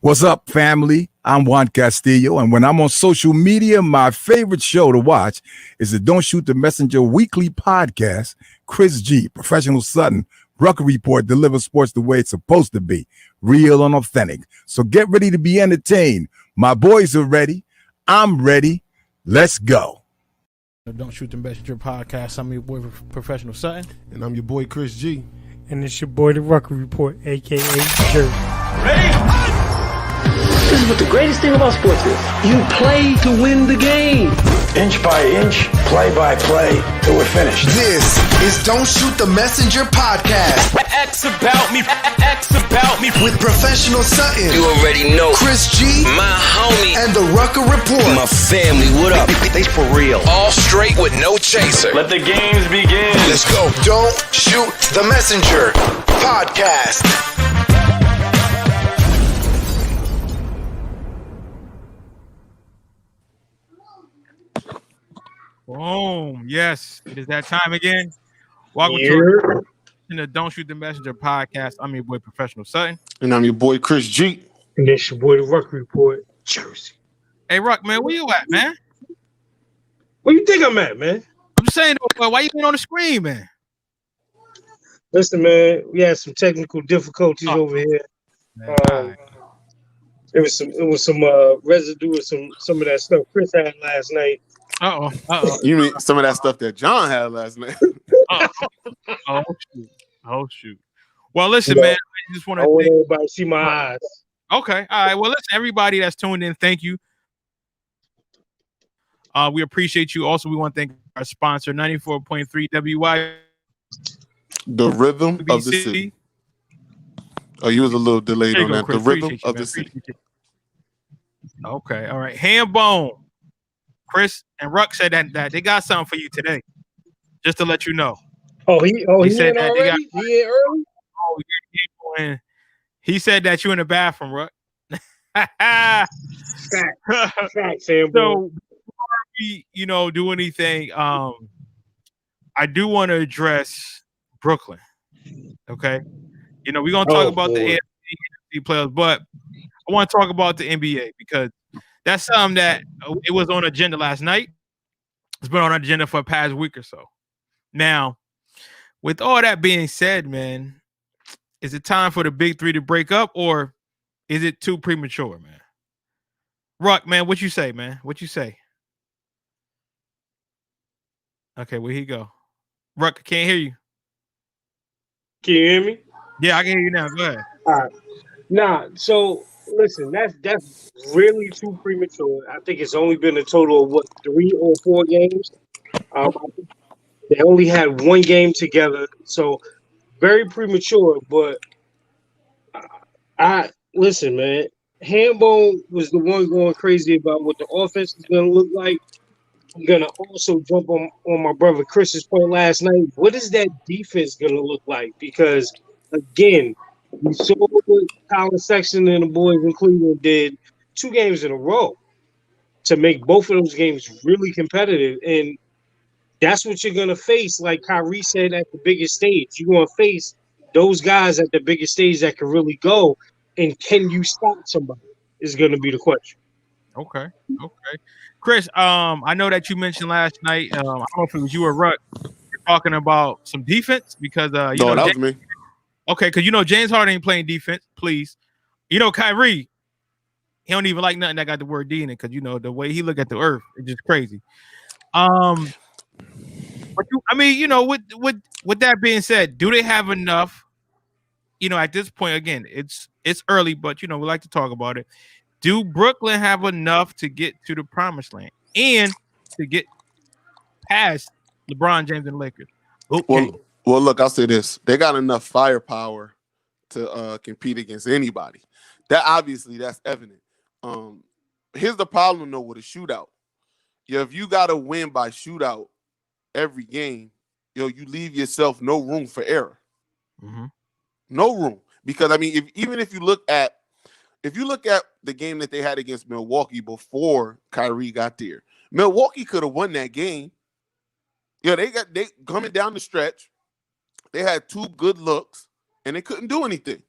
What's up, family? I'm Juan Castillo, and when I'm on social media, my favorite show to watch is the Don't Shoot the Messenger weekly podcast. Chris G, Professional Sutton, Rucker Report delivers sports the way it's supposed to be, real and authentic. So get ready to be entertained. My boys are ready. I'm ready. Let's go. Don't Shoot the Messenger podcast. I'm your boy, Professional Sutton. And I'm your boy, Chris G. And it's your boy, the Rucker Report, a.k.a. Jerry. Ready? This is what the greatest thing about sports is. You play to win the game. Inch by inch, play by play, till we're finished. This is Don't Shoot the Messenger podcast. X about me, X about me. With Professional Sutton. You already know. Chris G. My homie. And the Rucker Report. My family, what up? They for real. All straight with no chaser. Let the games begin. Let's go. Don't Shoot the Messenger podcast. Boom. Yes, it is that time again. Welcome to the Don't Shoot the Messenger podcast. I'm your boy, Professional Sutton. And I'm your boy, Chris G. And it's your boy, the Rucker Report, Jersey. Hey, Ruck, man, where you at, man? Where you think I'm at, man? I'm saying, why you been on the screen, man? Listen, man, we had some technical difficulties over here. Man, It was some residue of some of that stuff Chris had last night. You mean some of that stuff that John had last night? Oh shoot. Well, listen, man. I just want to want everybody to see my eyes. Okay. All right. Well, listen, everybody that's tuned in, thank you. We appreciate you. Also, we want to thank our sponsor, 94.3 WY. The rhythm of the city. Oh, you was a little delayed on that. Chris. The rhythm Appreciate of the city. Okay. All right. Hand bone. Chris and Ruck said that they got something for you today. Just to let you know. He said that already? He in early? He said that you in the bathroom, Ruck. Fact, Sam. So before we, do anything, I do want to address Brooklyn. Okay. We're gonna talk about the AFC and NFC players, but I want to talk about the NBA because that's something that it was on agenda last night. It's been on agenda for the past week or so. Now, with all that being said, man, is it time for the big three to break up or is it too premature, man? Ruck, man, what you say, man? What you say? Okay, where he go? Ruck, I can't hear you. Can you hear me? Yeah, I can hear you now. Go ahead. All right. Nah, so listen, that's really too premature. I think it's only been a total of 3 or 4 games. They only had 1 game together, so very premature. But I listen, man. Hambone was the one going crazy about what the offense is going to look like. I'm gonna also jump on my brother Chris's point last night. What is that defense going to look like? Because again, we saw what Colin Sexton and the boys in Cleveland did 2 games in a row to make both of those games really competitive. And that's what you're going to face, like Kyrie said, at the biggest stage. You're going to face those guys at the biggest stage that can really go. And can you stop somebody is going to be the question. Okay. Chris, I know that you mentioned last night, I don't know if it was you or Ruck, you're talking about some defense because that was me. Okay, because James Harden ain't playing defense, please. Kyrie, he don't even like nothing that got the word D in it because the way he look at the earth, it's just crazy. But with that being said, do they have enough? At this point, again, it's early, but we like to talk about it. Do Brooklyn have enough to get to the promised land and to get past LeBron James and the Lakers? Okay. Well, look, I'll say this. They got enough firepower to compete against anybody. That's evident. Here's the problem, though, with a shootout. If you got to win by shootout every game, you leave yourself no room for error. Mm-hmm. No room. Because, if you look at the game that they had against Milwaukee before Kyrie got there, Milwaukee could have won that game. They coming down the stretch. They had 2 good looks, and they couldn't do anything.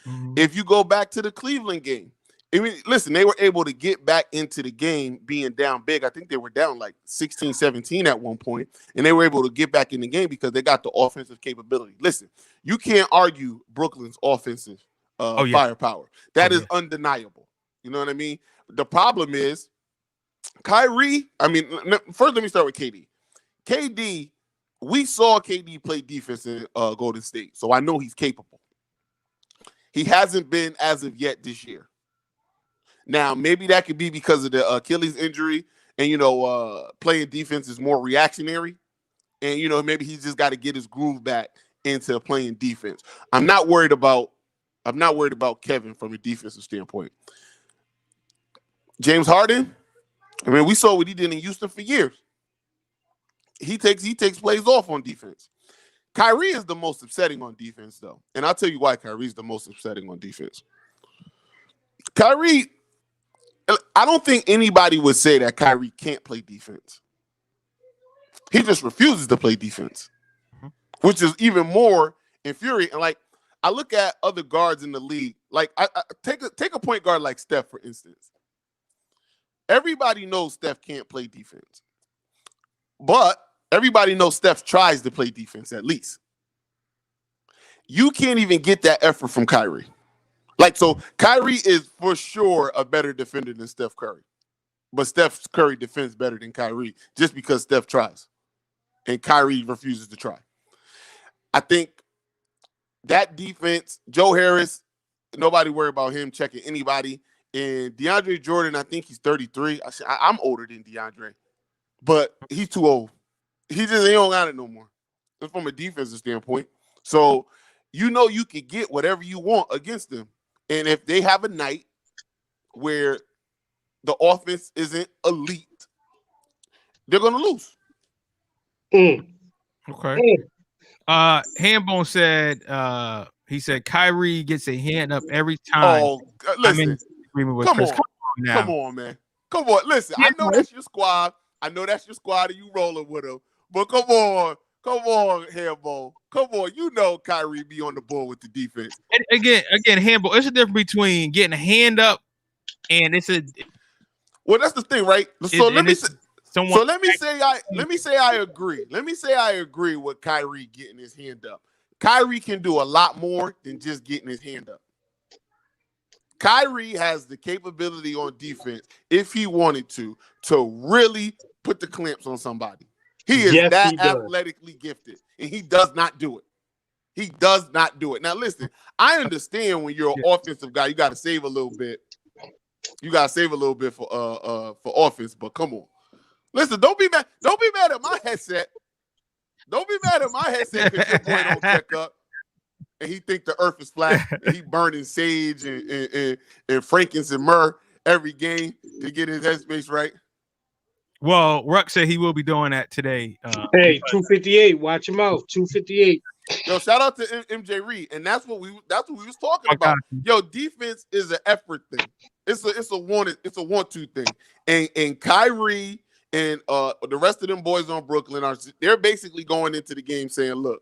Mm-hmm. If you go back to the Cleveland game, I mean, listen, they were able to get back into the game being down big. I think they were down like 16-17 at one point, and they were able to get back in the game because they got the offensive capability. Listen, you can't argue Brooklyn's offensive firepower. That is undeniable. You know what I mean? The problem is Kyrie. I mean, first let me start with KD. KD, we saw KD play defense in Golden State, so I know he's capable. He hasn't been as of yet this year. Now, maybe that could be because of the Achilles injury and, playing defense is more reactionary. And, maybe he's just got to get his groove back into playing defense. I'm not worried about Kevin from a defensive standpoint. James Harden, I mean, we saw what he did in Houston for years. He takes plays off on defense. Kyrie is the most upsetting on defense, though. And I'll tell you why Kyrie's the most upsetting on defense. Kyrie, I don't think anybody would say that Kyrie can't play defense. He just refuses to play defense, which is even more infuriating. Like, I look at other guards in the league. Like, I take a point guard like Steph, for instance. Everybody knows Steph can't play defense. But everybody knows Steph tries to play defense at least. You can't even get that effort from Kyrie. Like, so Kyrie is for sure a better defender than Steph Curry. But Steph Curry defends better than Kyrie just because Steph tries. And Kyrie refuses to try. I think that defense, Joe Harris, nobody worry about him checking anybody. And DeAndre Jordan, I think he's 33. I'm older than DeAndre. But he's too old. He don't got it no more. Just from a defensive standpoint. So, you can get whatever you want against them. And if they have a night where the offense isn't elite, they're going to lose. Okay. Hambone said, he said Kyrie gets a hand up every time. Oh, listen. I'm in agreement with Chris. Come on, man. Come on. Listen, I know that's your squad. and you rolling with him. But come on, Hambone. Come on, Kyrie be on the ball with the defense. And again, Hambone, it's a difference between getting a hand up and it's a. Well, that's the thing, right? So let me say I agree. Let me say I agree with Kyrie getting his hand up. Kyrie can do a lot more than just getting his hand up. Kyrie has the capability on defense, if he wanted to really put the clamps on somebody. He is athletically gifted, and he does not do it. He does not do it. Now, listen, I understand when you're an offensive guy, you got to save a little bit. You got to save a little bit for offense, but come on. Listen, don't be mad. Don't be mad at my headset. Don't be mad at my headset because your boy don't check up and he think the earth is flat and he burning sage and frankincense and myrrh every game to get his headspace right. Well, Ruck said he will be doing that today. Hey, 258, watch him out. 258. Yo, shout out to MJ Reed, and that's what we was talking about. Yo, defense is an effort thing. It's a 1-2 thing, and Kyrie and the rest of them boys on Brooklyn they're basically going into the game saying, look,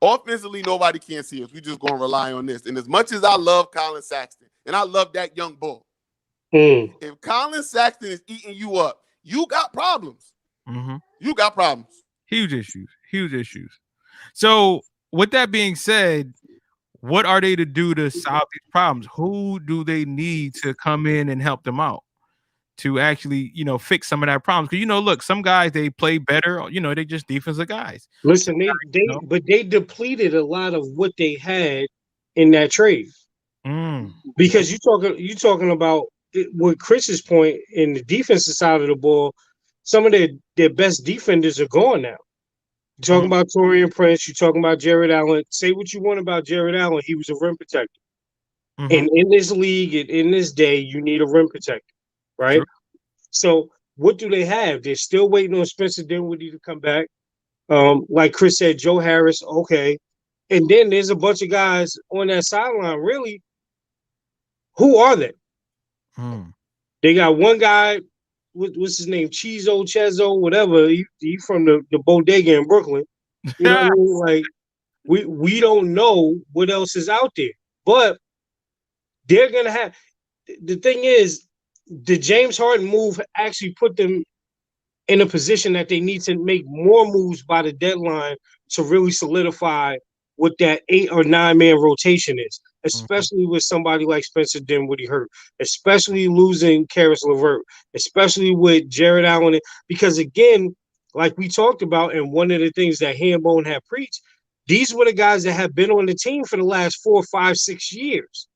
offensively nobody can see us. We just gonna rely on this. And as much as I love Colin Sexton and I love that young bull, if Colin Sexton is eating you up, you got problems. Mm-hmm. You got problems. Huge issues. So with that being said, what are they to do to solve these problems? Who do they need to come in and help them out to actually, fix some of that problems? Because, look, some guys, they play better. They just defensive guys. Listen, but they depleted a lot of what they had in that trade. Because you talking about with Chris's point in the defensive side of the ball, some of their best defenders are gone now. You're talking about Taurean Prince. You're talking about Jared Allen. Say what you want about Jared Allen. He was a rim protector. And in this league, in this day, you need a rim protector, right? Sure. So what do they have? They're still waiting on Spencer Dinwiddie to come back. Like Chris said, Joe Harris, okay. And then there's a bunch of guys on that sideline. Really, who are they? They got one guy. What's his name? Chezo, whatever. He from the bodega in Brooklyn. You know what I mean? Like we don't know what else is out there, but they're gonna have. the thing is, the James Harden move actually put them in a position that they need to make more moves by the deadline to really solidify what that 8 or 9 man rotation is, especially with somebody like Spencer Dinwiddie hurt, especially losing Karis LeVert, especially with Jared Allen. Because again, like we talked about, and one of the things that Hambone had preached, these were the guys that have been on the team for the last 4, 5, 6 years,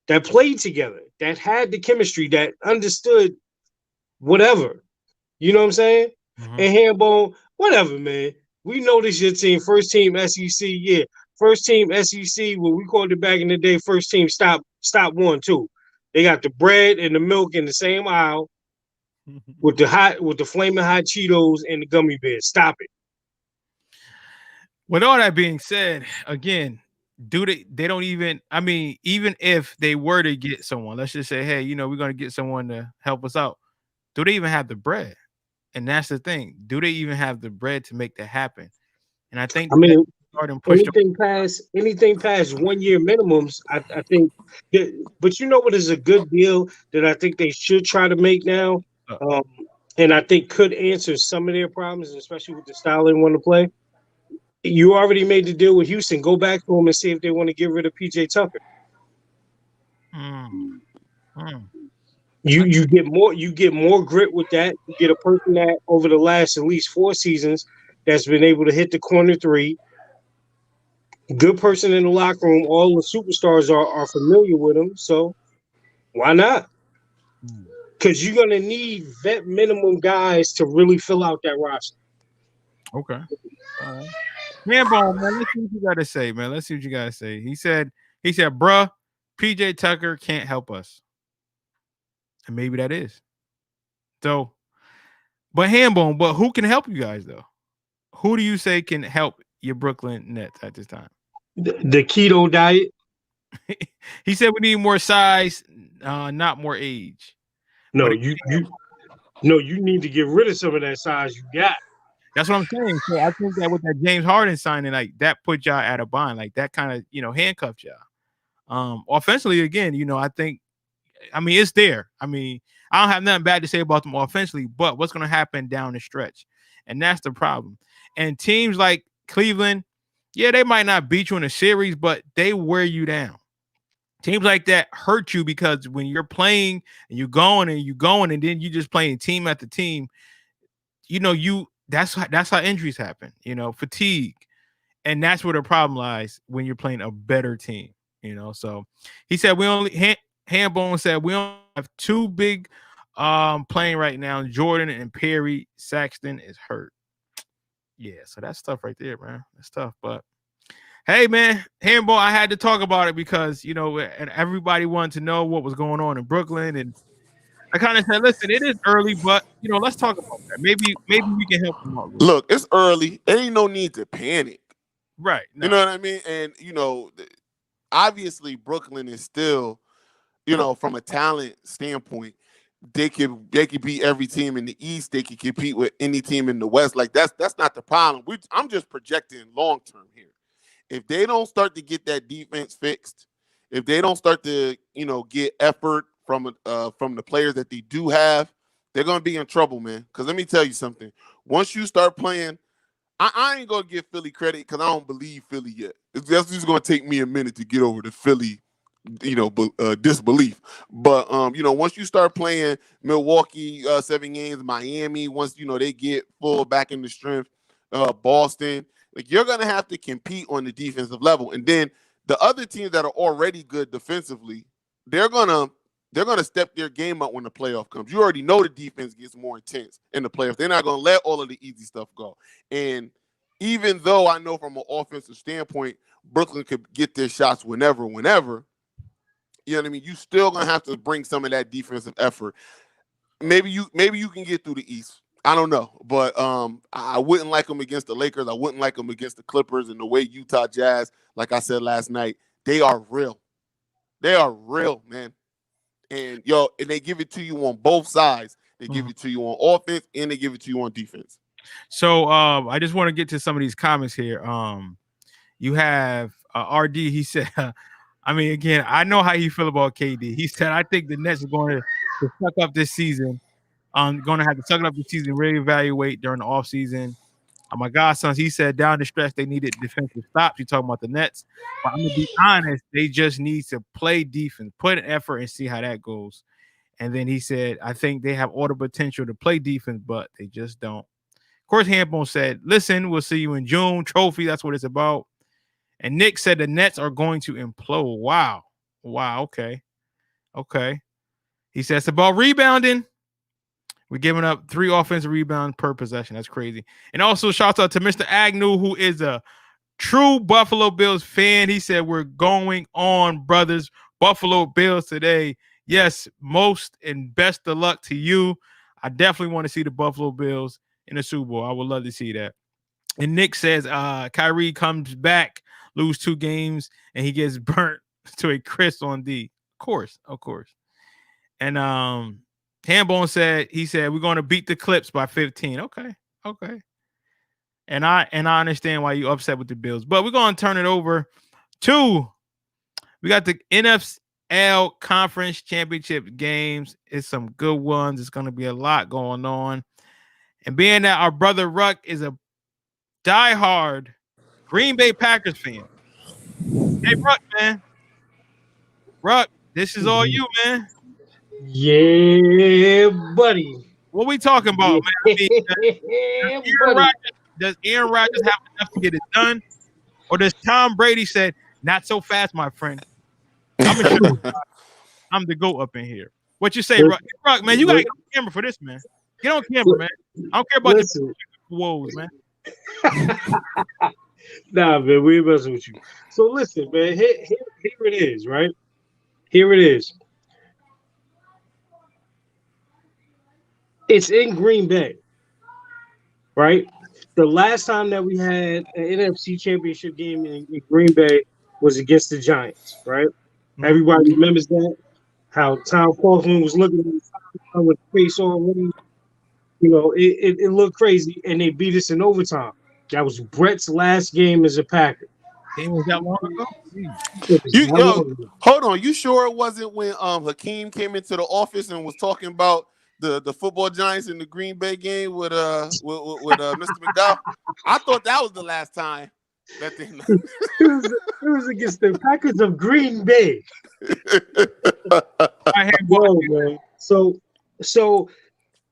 that played together, that had the chemistry, that understood whatever. You know what I'm saying? And Hambone, whatever, man. We know this your team, first team SEC, yeah. First team SEC, what we called it back in the day, first team stop 1-2. They got the bread and the milk in the same aisle with the flaming hot Cheetos and the gummy bears. Stop it. With all that being said, again, they don't even, I mean, even if they were to get someone, let's just say, hey, we're going to get someone to help us out. Do they even have the bread? And that's the thing. Do they even have the bread to make that happen? And I think anything past 1 year minimums, I think. But you know what is a good deal that I think they should try to make now, and I think could answer some of their problems, especially with the style they want to play. You already made the deal with Houston. Go back to them and see if they want to get rid of PJ Tucker. You get more grit with that. You get a person that over the last at least 4 seasons that's been able to hit the corner 3. Good person in the locker room. All the superstars are familiar with him, so why not? Because you're gonna need vet minimum guys to really fill out that roster. Okay. All right. Hambone, man, let's see what you gotta say, man. Let's see what you gotta say. He said, bruh, PJ Tucker can't help us. And maybe that is. So, but Hambone, but who can help you guys though? Who do you say can help your Brooklyn Nets at this time? The keto diet. He said we need more size, not more age. No, you need to get rid of some of that size you got. That's what I'm saying. So I think that with that James Harden signing, like that put y'all at a bind, like that kind of handcuffed y'all. Offensively, again, I mean it's there. I mean, I don't have nothing bad to say about them offensively, but what's going to happen down the stretch, and that's the problem. And teams like Cleveland, yeah, they might not beat you in a series, but they wear you down. Teams like that hurt you because when you're playing and you're going and then you just playing team after team, that's how injuries happen, fatigue. And that's where the problem lies when you're playing a better team, So he said Hambone said we only have 2 big playing right now. Jordan and Perry. Saxton is hurt. Yeah, so that's tough right there, man. That's tough, but hey, man, Hambone, I had to talk about it because, and everybody wanted to know what was going on in Brooklyn. And I kind of said, listen, it is early, but, let's talk about that. Maybe we can help them out. Look, it's early. There ain't no need to panic. Right. No. You know what I mean? And, obviously Brooklyn is still, from a talent standpoint, they could beat every team in the East. They could compete with any team in the West. Like that's not the problem. I'm just projecting long term here. If they don't start to get that defense fixed, if they don't start to get effort from the players that they do have, they're gonna be in trouble, man. Because let me tell you something. Once you start playing, I ain't gonna give Philly credit because I don't believe Philly yet. That's just gonna take me a minute to get over the Philly disbelief. But once you start playing Milwaukee 7 games, Miami, once they get full back into strength, Boston, like you're gonna have to compete on the defensive level. And then the other teams that are already good defensively, they're gonna step their game up when the playoff comes. You already know the defense gets more intense in the playoffs. They're not gonna let all of the easy stuff go. And even though I know from an offensive standpoint, Brooklyn could get their shots whenever. You know what I mean? You still gonna have to bring some of that defensive effort. Maybe you can get through the East. I don't know, but I wouldn't like them against the Lakers. I wouldn't like them against the Clippers. And the way Utah Jazz, like I said last night, they are real. They are real, man. And and they give it to you on both sides. They give it to you on offense and they give it to you on defense. So I just want to get to some of these comments here. You have RD. He said I mean, again, I know how you feel about KD. He said, I think the Nets are going to suck up this season. Going to have to suck it up this season, reevaluate during the offseason. My godsons, he said down the stretch they needed defensive stops. You're talking about the Nets. But I'm going to be honest, they just need to play defense, put an effort, and see how that goes. And then he said, I think they have all the potential to play defense, but they just don't. Of course, Hambone said, listen, we'll see you in June. Trophy, that's what it's about. And Nick said the Nets are going to implode. Wow. Okay. He said it's about rebounding. We're giving up 3 offensive rebounds per possession. That's crazy. And also, shout out to Mr. Agnew, who is a true Buffalo Bills fan. He said, we're going on, brothers. Buffalo Bills today. Yes, most and best of luck to you. I definitely want to see the Buffalo Bills in the Super Bowl. I would love to see that. And Nick says Kyrie comes back, lose 2 games, and he gets burnt to a crisp on D. Of course. And Hambone said, we're going to beat the Clips by 15. Okay. And I understand why you're upset with the Bills. But we're going to turn it over to, we got the NFL Conference Championship games. It's some good ones. It's going to be a lot going on. And being that our brother Ruck is a diehard Green Bay Packers fan. Hey, Ruck, this is all you, man. Yeah, buddy. What we talking about, man? I mean, does Aaron Rodgers have enough to get it done? Or does Tom Brady say, not so fast, my friend? I'm the GOAT up in here. What you say, Ruck? Ruck, man, you got to get on camera for this, man. Get on camera, man. I don't care about the woes, man. Nah, man, we ain't messing with you. So listen, man, here it is, right? Here it is. It's in Green Bay, right? The last time that we had an NFC Championship game in Green Bay was against the Giants, right? Mm-hmm. Everybody remembers that. How Tom Coughlin was looking at the sideline with the face already. You know, it looked crazy, and they beat us in overtime. That was Brett's last game as a Packer. Game was that long ago? Hold on. You sure it wasn't when Hakeem came into the office and was talking about the football Giants in the Green Bay game with Mr. McDowell? I thought that was the last time that they it was against the Packers of Green Bay. Whoa, man. So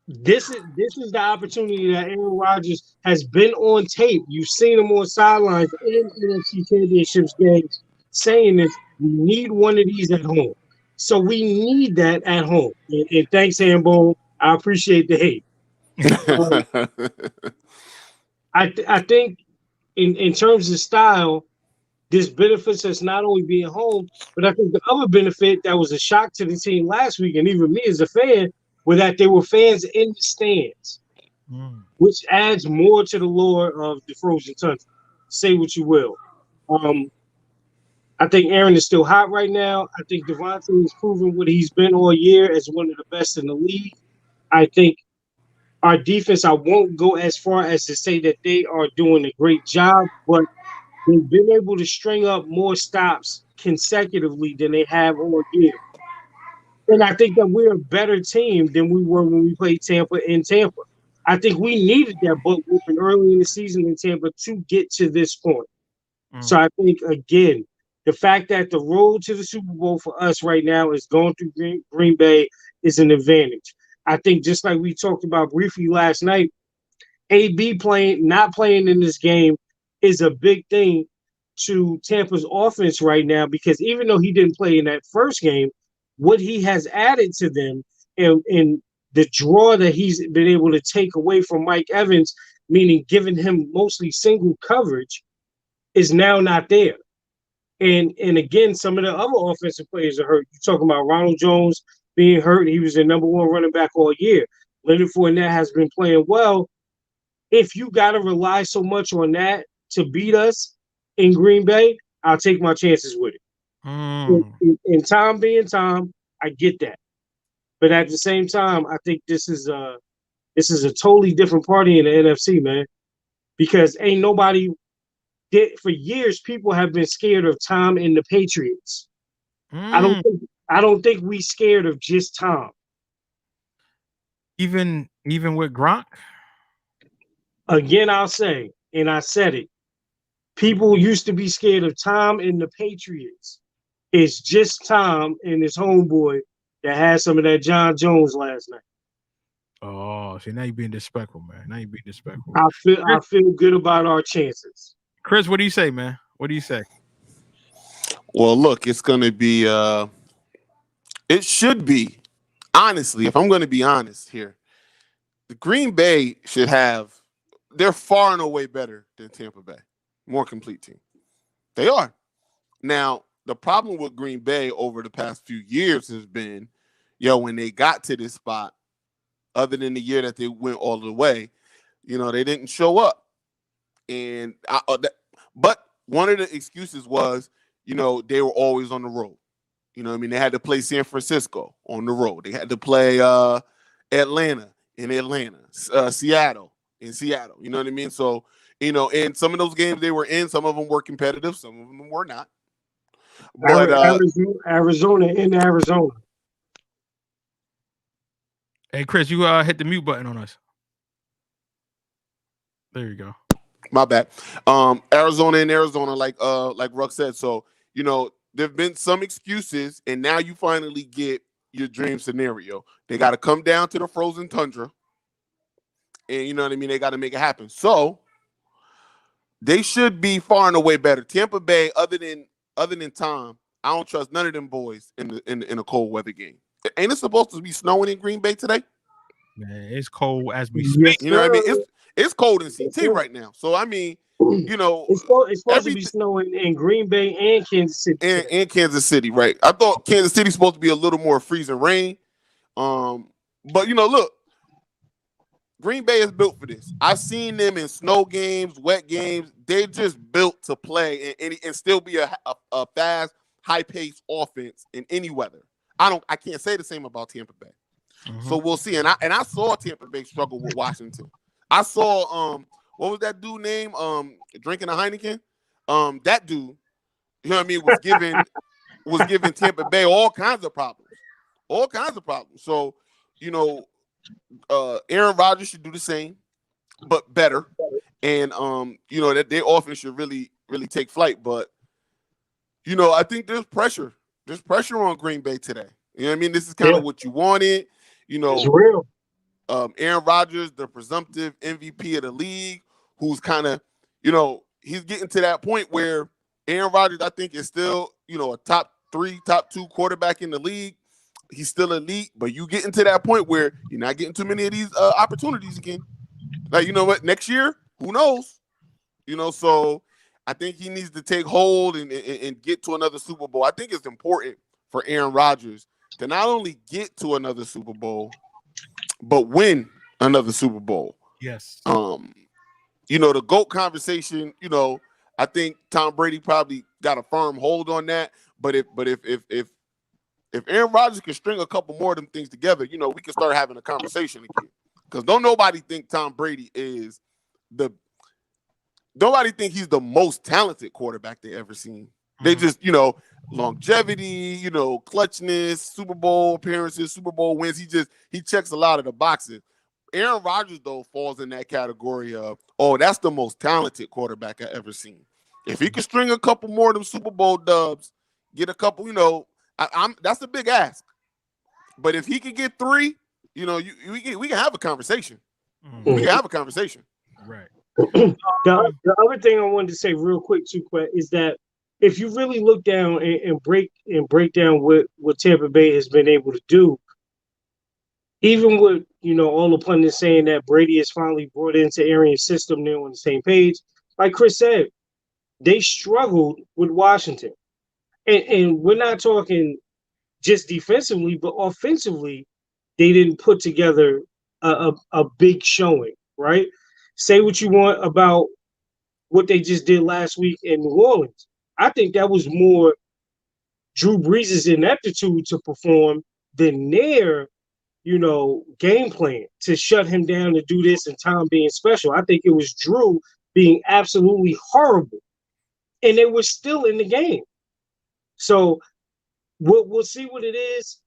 this is the opportunity that Aaron Rodgers has been on tape. You've seen him on sidelines in NFC Championships games saying this. We need one of these at home. So we need that at home. And thanks, Hambone. I appreciate the hate. I think in terms of style, this benefits us not only being home, but I think the other benefit that was a shock to the team last week, and even me as a fan, was that there were fans in the stands, which adds more to the lore of the Frozen Tundra. Say what you will. I think Aaron is still hot right now. I think Devontae is proving what he's been all year as one of the best in the league. I think our defense, I won't go as far as to say that they are doing a great job, but they've been able to string up more stops consecutively than they have all year. And I think that we're a better team than we were when we played Tampa in Tampa. I think we needed that butt whooping early in the season in Tampa to get to this point. So I think, again, the fact that the road to the Super Bowl for us right now is going through Green Bay is an advantage. I think just like we talked about briefly last night, AB not playing in this game is a big thing to Tampa's offense right now, because even though he didn't play in that first game, what he has added to them and the draw that he's been able to take away from Mike Evans, meaning giving him mostly single coverage, is now not there. And again, some of the other offensive players are hurt. You're talking about Ronald Jones being hurt. He was the number 1 running back all year. Leonard Fournette has been playing well. If you got to rely so much on that to beat us in Green Bay, I'll take my chances with it. And Tom being Tom, I get that. But at the same time, I think this is a totally different party in the NFC, man. Because ain't nobody – for years, people have been scared of Tom and the Patriots. I don't think we scared of just Tom. Even with Gronk. Again, I'll say, and I said it. People used to be scared of Tom and the Patriots. It's just Tom and his homeboy that had some of that John Jones last night. Oh, see, now you're being disrespectful, man. Now you're being disrespectful. I feel good about our chances. Chris, what do you say, man? What do you say? Well, look, it's going to be it should be, honestly, if I'm going to be honest here, the Green Bay should have, they're far and away better than Tampa Bay. More complete team. They are. Now, the problem with Green Bay over the past few years has been, when they got to this spot, other than the year that they went all the way, they didn't show up. And but one of the excuses was, they were always on the road. They had to play San Francisco on the road. They had to play Atlanta in Atlanta, Seattle in Seattle. You know what I mean? So, and some of those games they were in, some of them were competitive, some of them were not. But Arizona in Arizona. Hey, Chris, you hit the mute button on us. There you go. My bad. Arizona in Arizona, like Ruck said. So, there've been some excuses, and now you finally get your dream scenario. They got to come down to the frozen tundra, and you know what I mean. They got to make it happen. So they should be far and away better. Tampa Bay, other than Tom, I don't trust none of them boys in a cold weather game. Ain't it supposed to be snowing in Green Bay today? Man, it's cold as we speak. You know what I mean? It's cold in CT right now. So I mean, it's supposed to be snowing in Green Bay and Kansas City. And Kansas City, right? I thought Kansas City's supposed to be a little more freezing rain. But look, Green Bay is built for this. I've seen them in snow games, wet games. They're just built to play and still be a fast, high-paced offense in any weather. I can't say the same about Tampa Bay. Mm-hmm. So we'll see. And I saw Tampa Bay struggle with Washington. I saw what was that dude name? Drinking a Heineken. That dude, you know what I mean, was giving Tampa Bay all kinds of problems. All kinds of problems. So, Aaron Rodgers should do the same, but better. And that their offense should really, really take flight. But I think there's pressure. There's pressure on Green Bay today. You know what I mean? This is kind of what you wanted. It's real. Aaron Rodgers, the presumptive MVP of the league, who's kind of, he's getting to that point where Aaron Rodgers, I think, is still, a top 3, top 2 quarterback in the league. He's still elite, but you get into that point where you're not getting too many of these opportunities again. Like, you know what? Next year, who knows? So I think he needs to take hold and get to another Super Bowl. I think it's important for Aaron Rodgers to not only get to another Super Bowl, but win another Super Bowl. Yes. The GOAT conversation, I think Tom Brady probably got a firm hold on that. But if Aaron Rodgers can string a couple more of them things together, we can start having a conversation again. Because don't nobody think Tom Brady is nobody think he's the most talented quarterback they ever seen. They just, longevity, clutchness, Super Bowl appearances, Super Bowl wins. He checks a lot of the boxes. Aaron Rodgers, though, falls in that category of, that's the most talented quarterback I ever seen. If he can string a couple more of them Super Bowl dubs, get a couple, that's a big ask. But if he can get 3, we can have a conversation. Mm-hmm. We can have a conversation. Right. The other thing I wanted to say real quick, too, is that if you really look down and break down what Tampa Bay has been able to do, even with all the pundits saying that Brady is finally brought into Arians' system, they're on the same page. Like Chris said, they struggled with Washington, and we're not talking just defensively, but offensively, they didn't put together a big showing. Right? Say what you want about what they just did last week in New Orleans. I think that was more Drew Brees' ineptitude to perform than their, game plan to shut him down to do this and Tom being special. I think it was Drew being absolutely horrible. And they were still in the game. So we'll see what it is.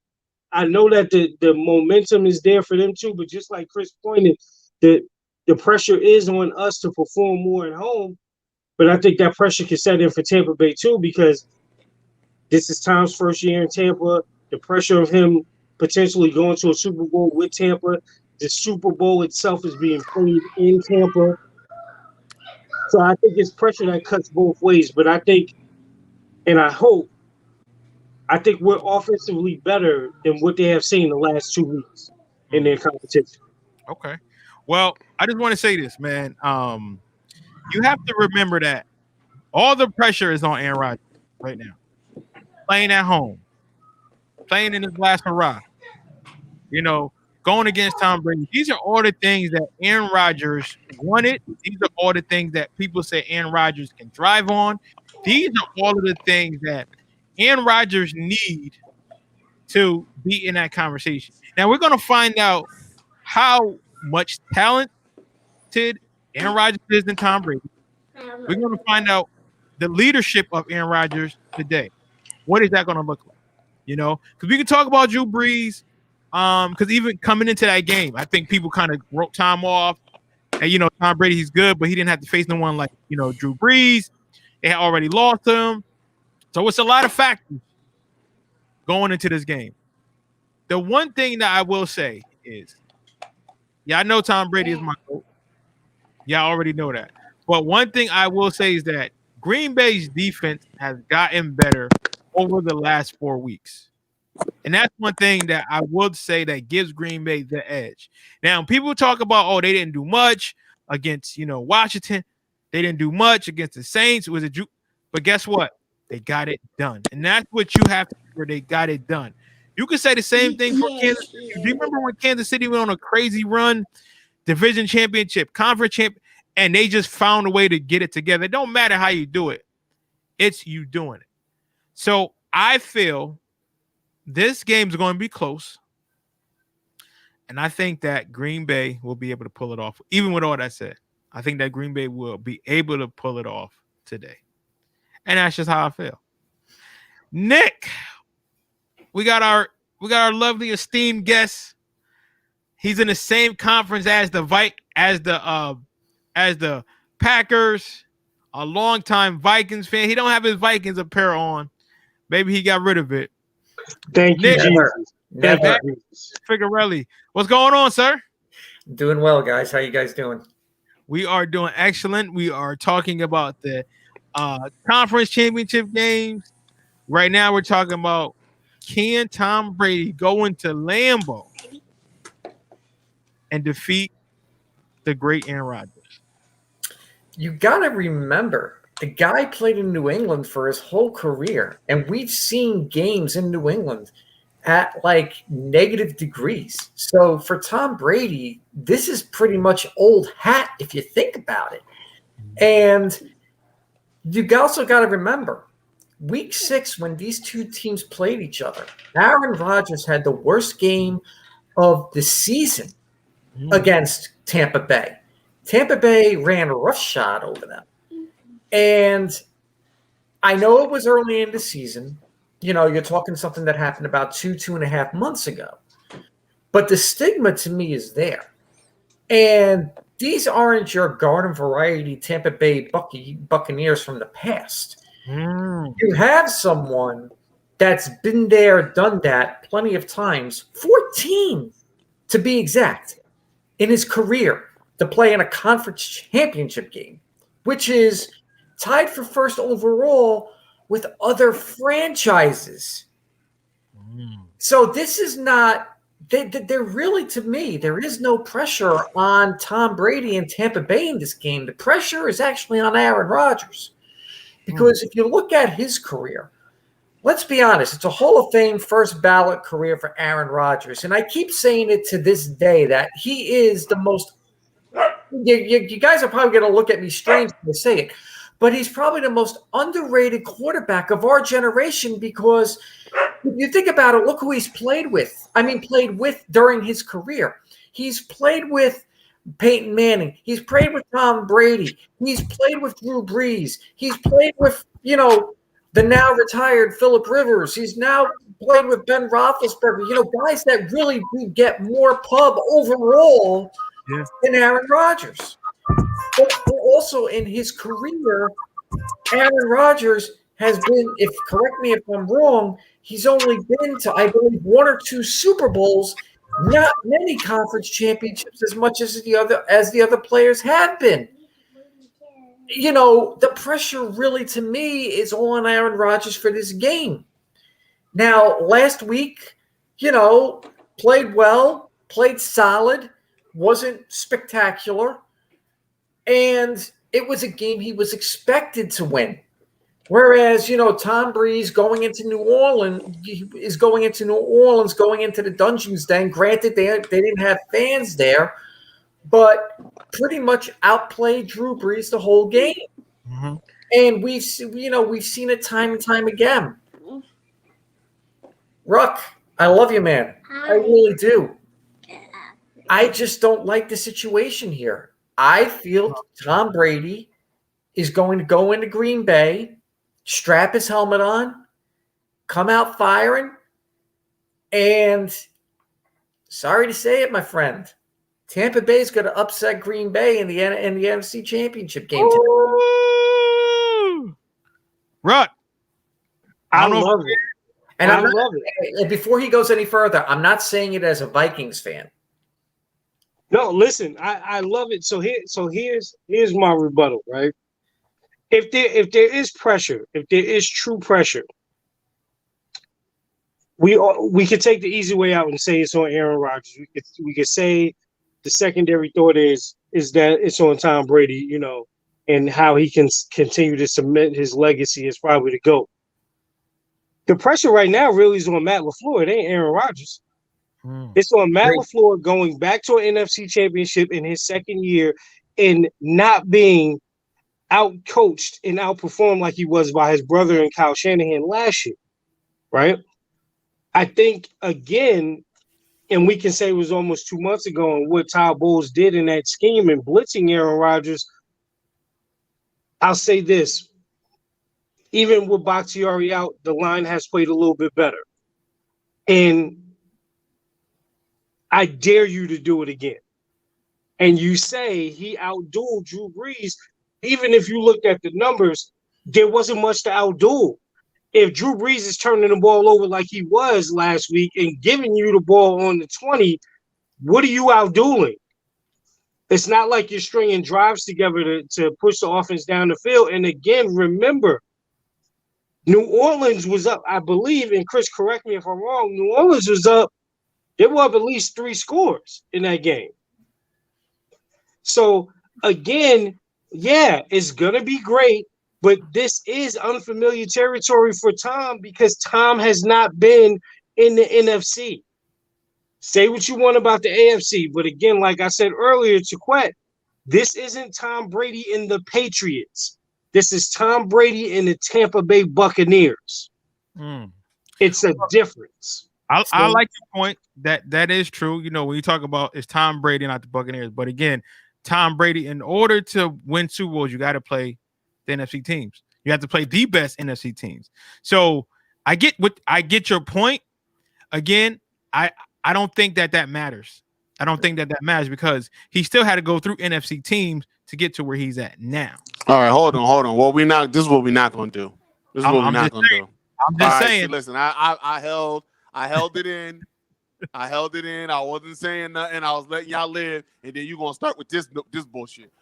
I know that the momentum is there for them too, but just like Chris pointed, the pressure is on us to perform more at home. But I think that pressure can set in for Tampa Bay too, because this is Tom's first year in Tampa. The pressure of him potentially going to a Super Bowl with Tampa. The Super Bowl itself is being played in Tampa. So I think it's pressure that cuts both ways. But I think, and I think we're offensively better than what they have seen the last 2 weeks in their competition. Okay. Well, I just want to say this, man. You have to remember that all the pressure is on Aaron Rodgers right now. Playing at home, playing in his last hurrah, going against Tom Brady. These are all the things that Aaron Rodgers wanted. These are all the things that people say Aaron Rodgers can thrive on. These are all of the things that Aaron Rodgers need to be in that conversation. Now, we're going to find out how much talented Aaron Rodgers is than Tom Brady. We're going to find out the leadership of Aaron Rodgers today. What is that going to look like? Because we can talk about Drew Brees. Because even coming into that game, I think people kind of wrote Tom off. And, Tom Brady, he's good, but he didn't have to face no one like, Drew Brees. They had already lost him. So it's a lot of factors going into this game. The one thing that I will say is, I know Tom Brady is my GOAT. Y'all already know that. But one thing I will say is that Green Bay's defense has gotten better over the last 4 weeks. And that's one thing that I would say that gives Green Bay the edge. Now, people talk about, they didn't do much against, Washington. They didn't do much against the Saints. But guess what? They got it done. And that's what you have to do. They got it done. You can say the same thing for Kansas City. Do you remember when Kansas City went on a crazy run, division championship, conference champ, and they just found a way to get it together? It don't matter how you do it. It's you doing it. So I feel this game's going to be close. And I think that Green Bay will be able to pull it off. Even with all that said, I think that Green Bay will be able to pull it off today. And that's just how I feel. Nick, we got our lovely esteemed guest. He's in the same conference as the Packers, a longtime Vikings fan. He don't have his Vikings apparel on. Maybe he got rid of it. Thank you, Nick, Never. Figarelli. What's going on, sir? Doing well, guys. How you guys doing? We are doing excellent. We are talking about the conference championship games. Right now, we're talking about, can Tom Brady go into Lambeau and defeat the great Aaron Rodgers? You got to remember, the guy played in New England for his whole career, and we've seen games in New England at like negative degrees. So for Tom Brady, this is pretty much old hat if you think about it. And you also got to remember, week 6, when these two teams played each other, Aaron Rodgers had the worst game of the season against Tampa Bay. Tampa Bay ran roughshod over them. And I know it was early in the season. You're talking something that happened about 2.5 months ago. But the stigma to me is there. And these aren't your garden variety Tampa Bay Buccaneers from the past. You have someone that's been there, done that plenty of times, 14 to be exact, in his career to play in a conference championship game, which is tied for first overall with other franchises. So this is not – they're really, to me, there is no pressure on Tom Brady and Tampa Bay in this game. The pressure is actually on Aaron Rodgers. Because if you look at his career, let's be honest, it's a Hall of Fame first ballot career for Aaron Rodgers. And I keep saying it to this day that he is the most – you guys are probably going to look at me strange when I say it, but he's probably the most underrated quarterback of our generation because if you think about it, look who he's played with. Played with during his career. He's played with Peyton Manning. He's played with Tom Brady. He's played with Drew Brees. He's played with, the now retired Phillip Rivers. He's now played with Ben Roethlisberger. You know, guys that really do get more pub overall than Aaron Rodgers. But also in his career, Aaron Rodgers has been, correct me if I'm wrong, he's only been to, I believe, 1 or 2 Super Bowls, not many conference championships as much as the other players have been. You know, the pressure really to me is on Aaron Rodgers for this game. Now, last week, you know, played well, played solid, wasn't spectacular, and it was a game he was expected to win. Whereas, you know, Tom Breeze going into New Orleans, going into the Dungeons Den. Granted, they didn't have fans there, but pretty much outplayed Drew Brees the whole game. Mm-hmm. And we've seen it time and time again. Ruck, I love you, man. I really do. I just don't like the situation here. I feel Tom Brady is going to go into Green Bay, strap his helmet on, come out firing, and sorry to say it, my friend, Tampa Bay is going to upset Green Bay in the NFC Championship game tonight. Ruck, I love it. And I love it. And before he goes any further, I'm not saying it as a Vikings fan. No, listen, I love it. So here's my rebuttal, right? If there is pressure, if there is true pressure, we could take the easy way out and say it's on Aaron Rodgers. We could say the secondary thought is that it's on Tom Brady, you know, and how he can continue to cement his legacy is probably the GOAT. The pressure right now really is on Matt LaFleur. It ain't Aaron Rodgers. It's on Matt LaFleur going back to an NFC Championship in his second year and not being out-coached and outperformed like he was by his brother and Kyle Shanahan last year, right? I think, again, and we can say it was almost 2 months ago, and what Todd Bowles did in that scheme and blitzing Aaron Rodgers, I'll say this. Even with Bakhtiari out, the line has played a little bit better. And I dare you to do it again. And you say he outdueled Drew Brees. Even if you looked at the numbers, there wasn't much to outduel. If Drew Brees is turning the ball over like he was last week and giving you the ball on the 20, what are you outdueling? It's not like you're stringing drives together to push the offense down the field. And again, remember, New Orleans was up, I believe, and Chris, correct me if I'm wrong, New Orleans was up. They were up at least 3 scores in that game. So, again, yeah, it's going to be great, but this is unfamiliar territory for Tom because Tom has not been in the NFC. Say what you want about the AFC, but again, like I said earlier to Quet, this isn't Tom Brady in the Patriots. This is Tom Brady in the Tampa Bay Buccaneers. It's a difference. I like your point. That is true. You know, when you talk about it's Tom Brady, not the Buccaneers. But again, Tom Brady, in order to win Super Bowls, you got to play the NFC teams. You have to play the best NFC teams. So I get your point. Again, I don't think that matters. I don't think that matters because he still had to go through NFC teams to get to where he's at now. All right, hold on. This is what we're not going to do. This is what we're not going to do. I'm just saying. So listen, I held it in. I held it in. I wasn't saying nothing. I was letting y'all live, and then you're gonna start with this bullshit.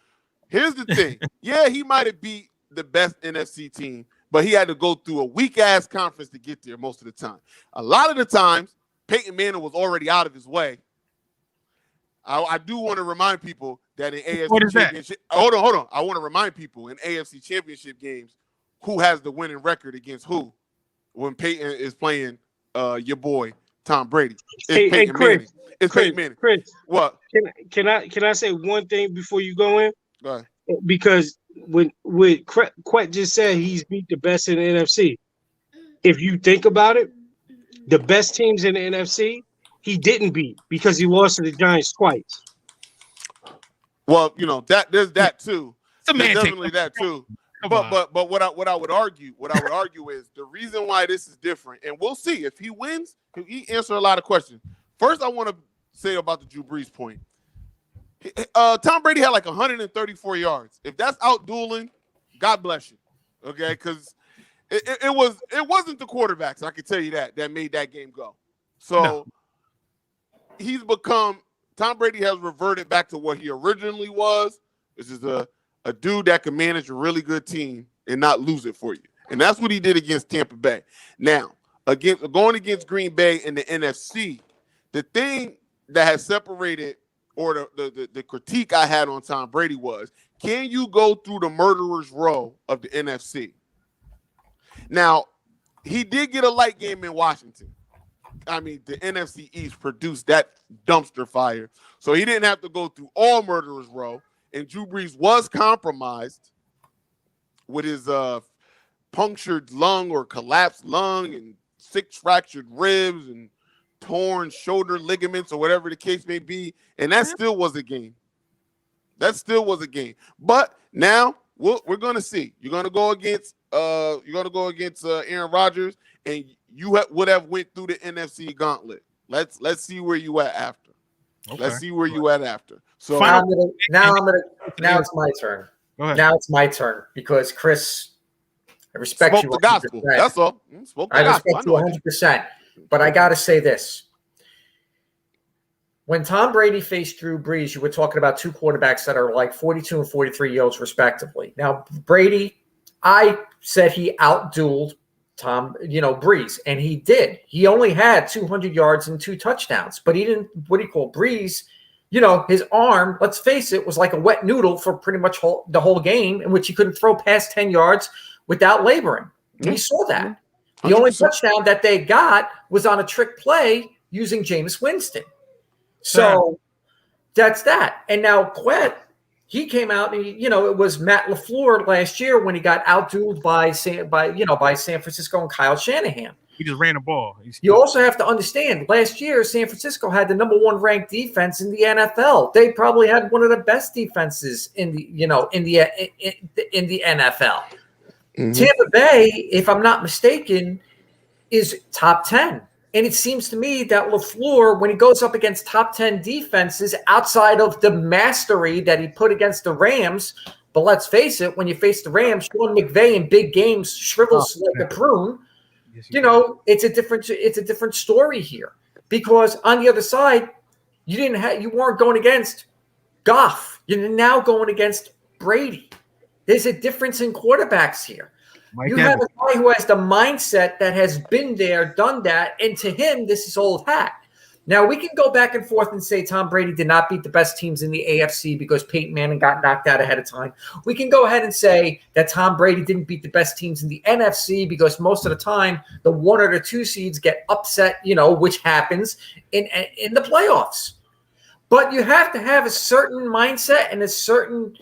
Here's the thing. Yeah, he might have beat the best NFC team, but he had to go through a weak ass conference to get there most of the time. A lot of the times, Peyton Manning was already out of his way. I do want to remind people that in AFC Championship. Hold on. I want to remind people in AFC Championship games who has the winning record against who when Peyton is playing your boy Tom Brady. It's Peyton Manning. It's Peyton Manning. Chris, what? Can I say one thing before you go in? Go ahead. Because when Quet just said he's beat the best in the NFC. If you think about it, the best teams in the NFC, he didn't beat because he lost to the Giants twice. Well, you know, there's that too. There's definitely that too. But what I would argue is the reason why this is different, and we'll see if he wins. He answered a lot of questions. First, I want to say about the Drew Brees point. Tom Brady had like 134 yards. If that's out dueling, God bless you. Okay, because it wasn't the quarterbacks, I can tell you that made that game go. So Tom Brady has reverted back to what he originally was, which is a dude that can manage a really good team and not lose it for you. And that's what he did against Tampa Bay. Now, going against Green Bay in the NFC, the thing that has separated, or the critique I had on Tom Brady was, can you go through the murderer's row of the NFC? Now, he did get a light game in Washington. I mean, the NFC East produced that dumpster fire. So he didn't have to go through all murderer's row. And Drew Brees was compromised with his punctured lung or collapsed lung and 6 fractured ribs and torn shoulder ligaments or whatever the case may be. And that still was a game. But now we're going to see. You're going to go against Aaron Rodgers, and you would have went through the NFC gauntlet. Let's see where you at after. Okay. Let's see where you at after. So now it's my turn. Go ahead. Now it's my turn because Chris, I respect you. The gospel. That's all. I respect you 100%. But I got to say this. When Tom Brady faced Drew Brees, you were talking about two quarterbacks that are like 42 and 43 years respectively. Now, Brady, I said he outdueled Brees, and he did. He only had 200 yards and 2 touchdowns, but he didn't, Brees, his arm, let's face it, was like a wet noodle for pretty much the whole game, in which he couldn't throw past 10 yards without laboring. We saw that. The only touchdown that they got was on a trick play using Jameis Winston. So that's that. And now Quet, he came out and it was Matt LaFleur last year when he got outdueled by San Francisco and Kyle Shanahan. He just ran the ball. You also have to understand, last year San Francisco had the number 1 ranked defense in the NFL. They probably had one of the best defenses in the NFL. Mm-hmm. Tampa Bay, if I'm not mistaken, is top 10. And it seems to me that LaFleur, when he goes up against top 10 defenses outside of the mastery that he put against the Rams, but let's face it, when you face the Rams, Sean McVay in big games shrivels like a prune. It's a different story here, because on the other side, you weren't going against Goff. You're now going against Brady. There's a difference in quarterbacks here. You have a guy who has the mindset that has been there, done that, and to him, this is old hat. Now, we can go back and forth and say Tom Brady did not beat the best teams in the AFC because Peyton Manning got knocked out ahead of time. We can go ahead and say that Tom Brady didn't beat the best teams in the NFC because most of the time, the 1 or the 2 seeds get upset, which happens in the playoffs. But you have to have a certain mindset and a certain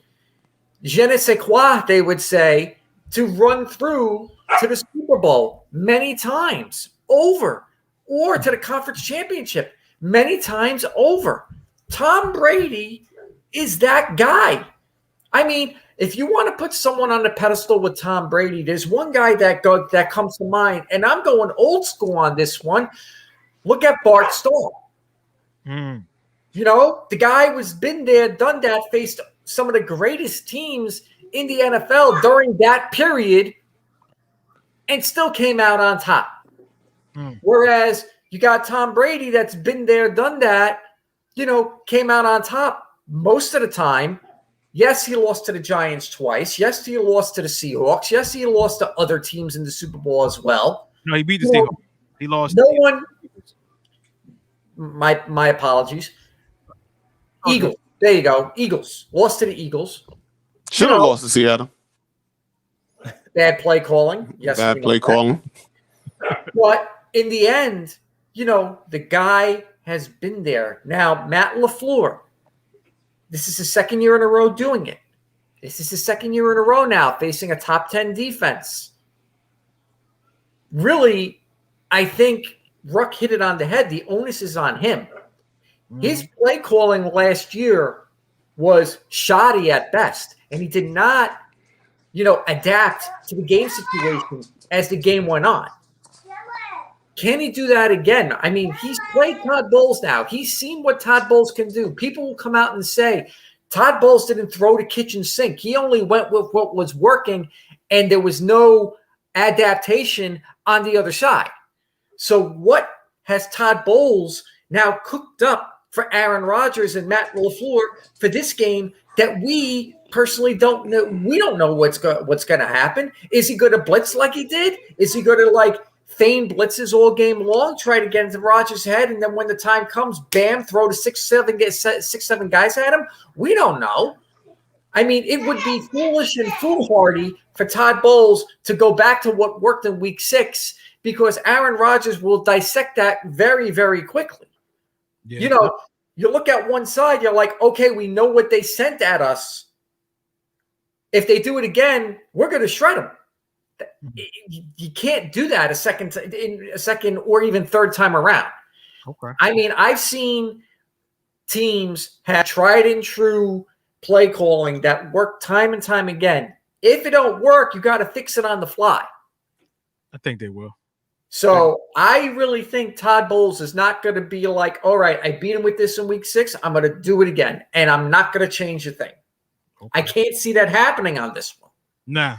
je ne sais quoi, they would say, to run through to the Super Bowl many times over, or to the conference championship many times over. Tom Brady is that guy. I mean, if you want to put someone on the pedestal with Tom Brady, there's one guy that comes to mind, and I'm going old school on this one. Look at Bart Starr. The guy was been there, done that, faced some of the greatest teams in the NFL during that period and still came out on top. Whereas you got Tom Brady that's been there, done that, came out on top most of the time. Yes, he lost to the Giants twice. Yes, he lost to the Seahawks. Yes, he lost to other teams in the Super Bowl as well. No, he beat the Seahawks. He lost. No one. My apologies. Eagles. There you go. Eagles. Lost to the Eagles. Should have lost to Seattle. Bad play calling. Yes. Bad play calling. But in the end, the guy has been there. Now, Matt LaFleur, this is his second year in a row doing it. This is his second year in a row now facing a top 10 defense. Really, I think Ruck hit it on the head. The onus is on him. His play calling last year was shoddy at best, and he did not adapt to the game situation as the game went on. Can he do that again? I mean, he's played Todd Bowles now. He's seen what Todd Bowles can do. People will come out and say, Todd Bowles didn't throw the kitchen sink. He only went with what was working, and there was no adaptation on the other side. So what has Todd Bowles now cooked up for Aaron Rodgers and Matt LaFleur for this game that we personally don't know? We don't know what's going to happen. Is he going to blitz like he did? Is he going to feign blitzes all game long, try to get into Rodgers' head, and then when the time comes, bam, throw the 6-7 guys at him? We don't know. I mean, it would be foolish and foolhardy for Todd Bowles to go back to what worked in week 6 because Aaron Rodgers will dissect that very, very quickly. Yeah. You look at one side, you're like, okay, we know what they sent at us. If they do it again, we're going to shred them. You can't do that a second or even third time around. Okay. I mean, I've seen teams have tried and true play calling that work time and time again. If it don't work, you got to fix it on the fly. I think they will. So I really think Todd Bowles is not going to be like, all right, I beat him with this in week 6. I'm going to do it again, and I'm not going to change a thing. Okay. I can't see that happening on this one. Nah.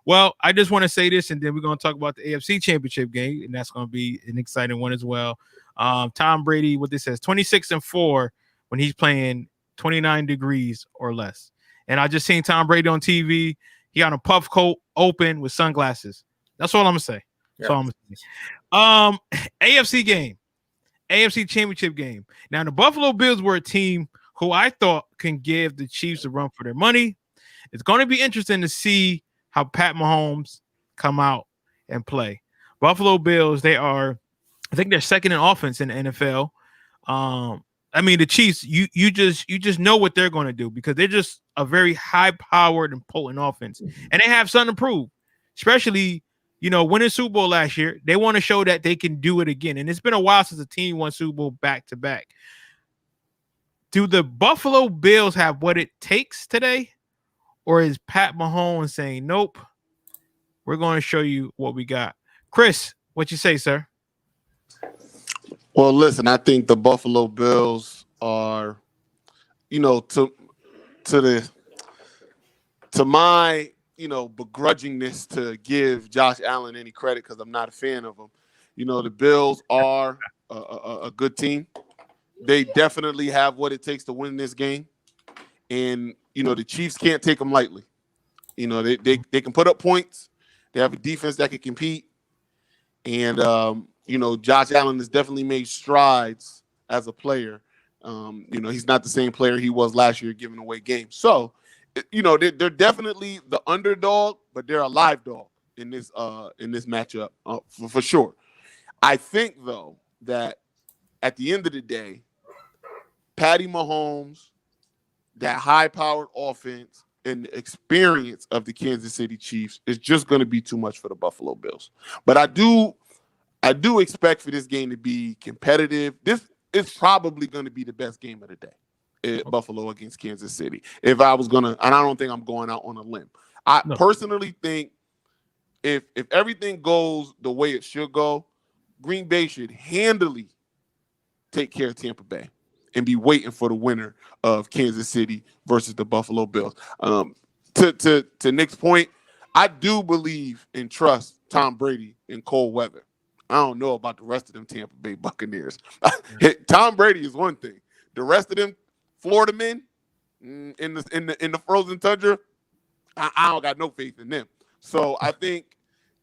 Well, I just want to say this, and then we're going to talk about the AFC Championship game, and that's going to be an exciting one as well. Tom Brady, what this says, 26-4 when he's playing 29 degrees or less. And I just seen Tom Brady on TV. He got a puff coat open with sunglasses. That's all I'm going to say. That's all I'm going to say. AFC game, AFC Championship game. Now, the Buffalo Bills were a team who I thought can give the Chiefs a run for their money. It's going to be interesting to see how Pat Mahomes come out and play. Buffalo Bills, I think they're second in offense in the NFL. I mean, the Chiefs, you just know what they're going to do because they're just a very high-powered and potent offense. And they have something to prove, especially, winning Super Bowl last year. They want to show that they can do it again. And it's been a while since a team won Super Bowl back-to-back. Do the Buffalo Bills have what it takes today? Or is Pat Mahomes saying, nope, we're going to show you what we got? Chris, what you say, sir? Well, listen, I think the Buffalo Bills are, to my, begrudgingness to give Josh Allen any credit because I'm not a fan of him. The Bills are a good team. They definitely have what it takes to win this game. And, the Chiefs can't take them lightly. They can put up points. They have a defense that can compete. And, Josh Allen has definitely made strides as a player. He's not the same player he was last year giving away games. So, they're definitely the underdog, but they're a live dog in this matchup for sure. I think, though, that at the end of the day, Patty Mahomes, that high-powered offense, and the experience of the Kansas City Chiefs is just going to be too much for the Buffalo Bills. But I do expect for this game to be competitive. This is probably going to be the best game of the day, Buffalo against Kansas City. If I was going to, and I don't think I'm going out on a limb. I personally think if everything goes the way it should go, Green Bay should handily take care of Tampa Bay and be waiting for the winner of Kansas City versus the Buffalo Bills. To Nick's point, I do believe and trust Tom Brady in cold weather. I don't know about the rest of them Tampa Bay Buccaneers. Tom Brady is one thing. The rest of them Florida men in the frozen tundra, I don't got no faith in them. So I think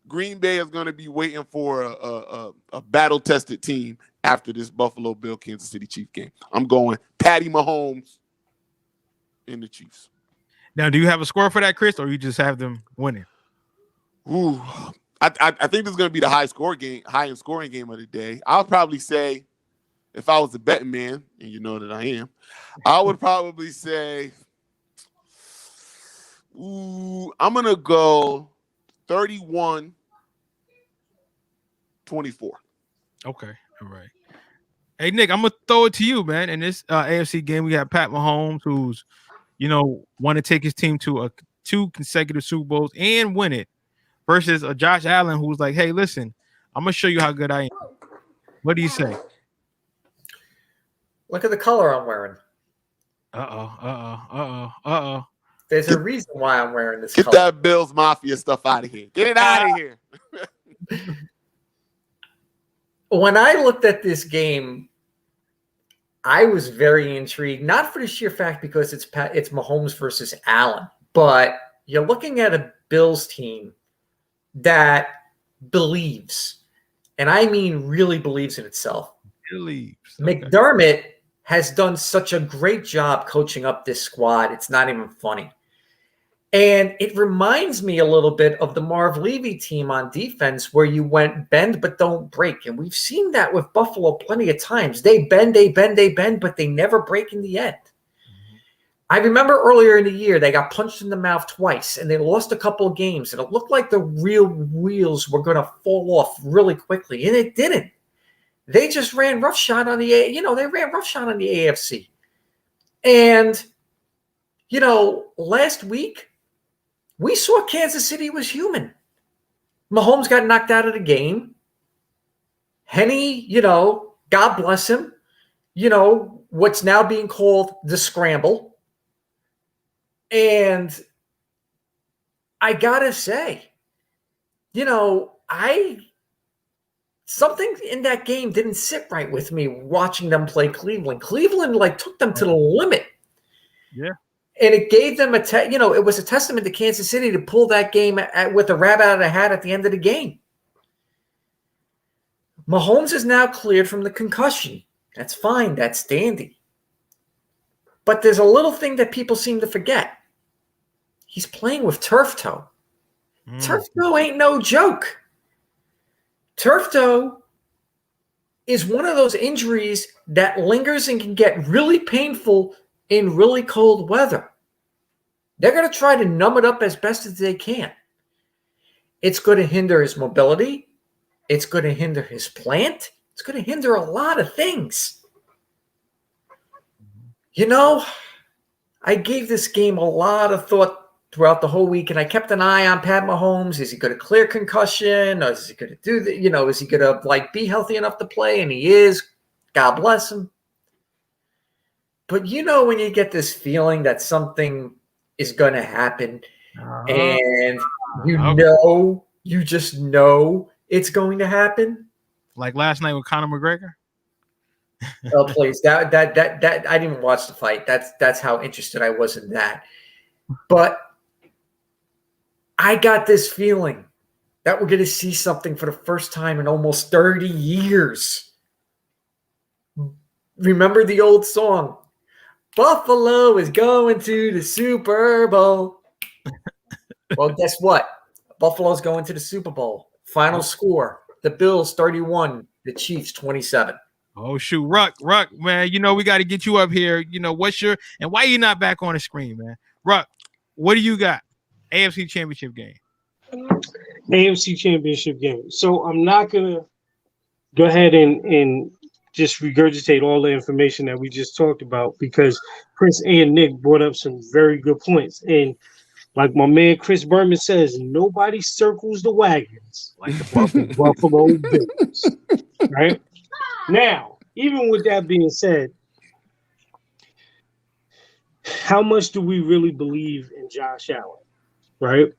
Green Bay is going to be waiting for a battle-tested team after this Buffalo Bill Kansas City Chiefs game. I'm going Patty Mahomes and the Chiefs. Now, do you have a score for that, Chris, or you just have them winning? Ooh, I think this is going to be the highest scoring game of the day. I'll probably say, if I was a betting man, and you know that I am, I would probably say, I'm going to go 31-24. Okay. All right. Hey, Nick, I'm going to throw it to you, man. In this AFC game, we got Pat Mahomes, who's, want to take his team to 2 consecutive Super Bowls and win it, versus a Josh Allen who's like, hey, listen, I'm gonna show you how good I am. What do you say? Look at the color I'm wearing. There's a reason why I'm wearing this Get color. that Bills Mafia stuff out of here. Get it out of here. When I looked at this game, I was very intrigued, not for the sheer fact because it's Mahomes versus Allen, but you're looking at a Bills team that believes, and I mean really believes in itself. Believes. Okay. McDermott has done such a great job coaching up this squad. It's not even funny. And it reminds me a little bit of the Marv Levy team on defense where you went bend but don't break. And we've seen that with Buffalo plenty of times. They bend, but they never break in the end. Mm-hmm. I remember earlier in the year, they got punched in the mouth twice and they lost a couple of games. And it looked like the real wheels were going to fall off really quickly. And it didn't. They just ran roughshod on the AFC. And, last week, we saw Kansas City was human. Mahomes got knocked out of the game. Henny, God bless him, what's now being called the scramble. And I got to say, something in that game didn't sit right with me watching them play Cleveland. Cleveland took them to the limit. Yeah. And it gave them it was a testament to Kansas City to pull that game with a rabbit out of the hat at the end of the game. Mahomes is now cleared from the concussion. That's fine. That's dandy. But there's a little thing that people seem to forget. He's playing with turf toe. Turf toe ain't no joke. Turf toe is one of those injuries that lingers and can get really painful in really cold weather. They're going to try to numb it up as best as they can. It's going to hinder his mobility. It's going to hinder his plant. It's going to hinder a lot of things. I gave this game a lot of thought throughout the whole week, and I kept an eye on Pat Mahomes. Is he going to clear concussion? Or is he going to do the, is he going to be healthy enough to play? And he is. God bless him. But when you get this feeling that something is going to happen, and you just know it's going to happen. Like last night with Conor McGregor. Oh, please! That I didn't even watch the fight. That's how interested I was in that. But I got this feeling that we're going to see something for the first time in almost 30 years. Remember the old song? Buffalo is going to the Super Bowl. Well, guess what? Buffalo's going to the Super Bowl. Final score: the Bills 31, the Chiefs 27. Oh shoot, Ruck, man! We got to get you up here. What's your and why you not back on the screen, man? Ruck, what do you got? AFC Championship game. AFC Championship game. So I'm not gonna go ahead and just regurgitate all the information that we just talked about because Chris and Nick brought up some very good points. And like my man Chris Berman says, nobody circles the wagons like the Buffalo Bills. Right? Now, even with that being said, how much do we really believe in Josh Allen? Right?